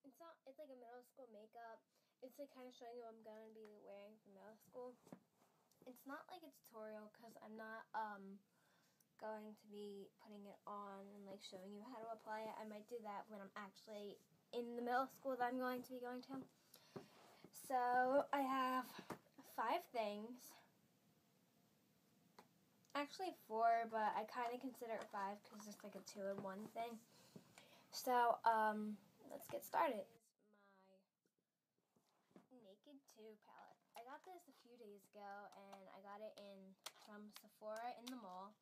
it's like a middle school makeup. It's like kind of showing you what I'm going to be wearing for middle school. It's not like a tutorial because I'm not going to be putting it on and like showing you how to apply it. I might do that when I'm actually in the middle school that I'm going to be going to. So I have 5 things. Actually 4, but I kind of consider it 5 because it's like a 2-in-1 thing. So let's get started. My Naked 2 palette. I got this a few days ago, and I got it from Sephora in the mall.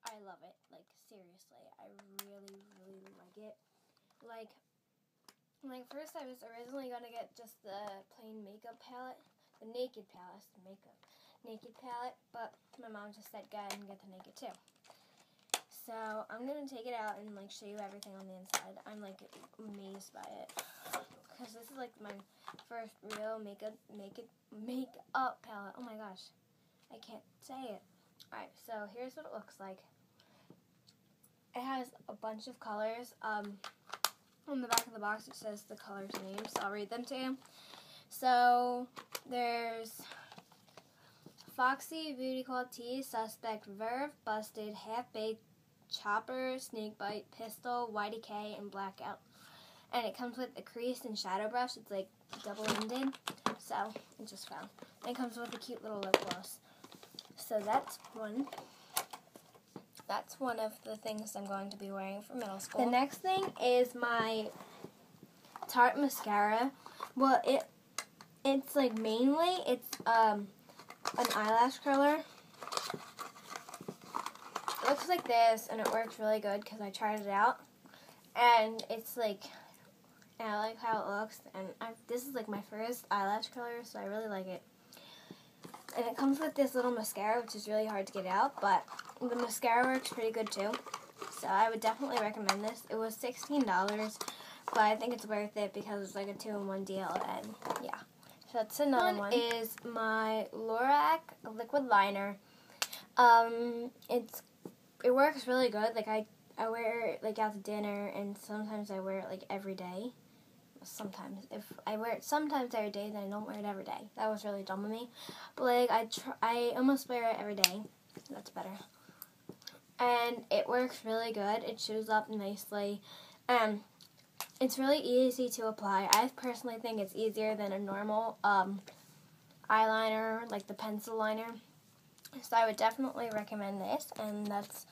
I love it. Like, seriously, I really, really like it. Like first I was originally going to get just the plain makeup palette, the Naked palette, Naked palette, but my mom just said go ahead and get the Naked 2. So I'm going to take it out and like show you everything on the inside. I'm like amazed by it because this is like my first real makeup palette. Oh my gosh, I can't say it. Alright, so here's what it looks like. It has a bunch of colors. On the back of the box it says the colors' names, so I'll read them to you. So there's Foxy, Beauty Call Tease, Suspect, Verve, Busted, Half-Baked, Chopper, Snakebite, Pistol, YDK, and Blackout. And it comes with a crease and shadow brush. It's like double-ended, so it just fell. And it comes with a cute little lip gloss. So that's one. That's one of the things I'm going to be wearing for middle school. The next thing is my Tarte mascara. Well, it's like mainly an eyelash curler. It looks like this, and it works really good because I tried it out. And it's like, and I like how it looks. And this is like my first eyelash curler, so I really like it. And it comes with this little mascara, which is really hard to get out, but the mascara works pretty good too. So I would definitely recommend this. It was $16, but I think it's worth it because it's like a 2-in-1 deal, and yeah. So that's another one. Is my Lorac liquid liner. It works really good. Like I wear it like out to dinner, and sometimes I wear it like every day. Sometimes if I wear it sometimes every day, then I don't wear it every day. That was really dumb of me. But like I almost wear it every day. That's better. And it works really good. It shows up nicely. It's really easy to apply. I personally think it's easier than a normal eyeliner, like the pencil liner. So I would definitely recommend this. And that's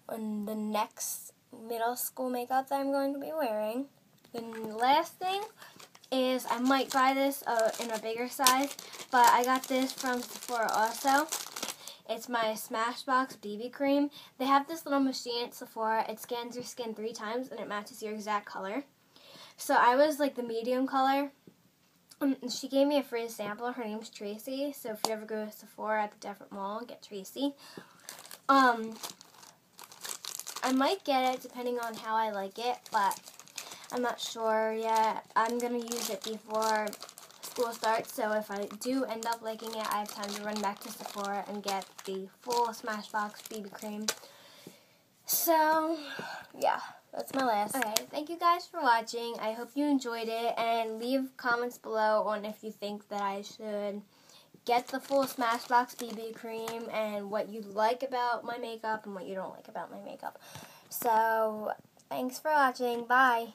the next middle school makeup that I'm going to be wearing. The last thing is I might buy this in a bigger size, but I got this from Sephora also. It's my Smashbox BB cream. They have this little machine at Sephora. It scans your skin 3 times and it matches your exact color. So I was like the medium color. She gave me a free sample. Her name's Tracy. So if you ever go to Sephora at the Deffert Mall, get Tracy. I might get it depending on how I like it, but I'm not sure yet. I'm going to use it before school starts, so if I do end up liking it, I have time to run back to Sephora and get the full Smashbox BB cream. So, yeah, that's my last. Okay, thank you guys for watching. I hope you enjoyed it, and leave comments below on if you think that I should get the full Smashbox BB cream and what you like about my makeup and what you don't like about my makeup. So, thanks for watching. Bye.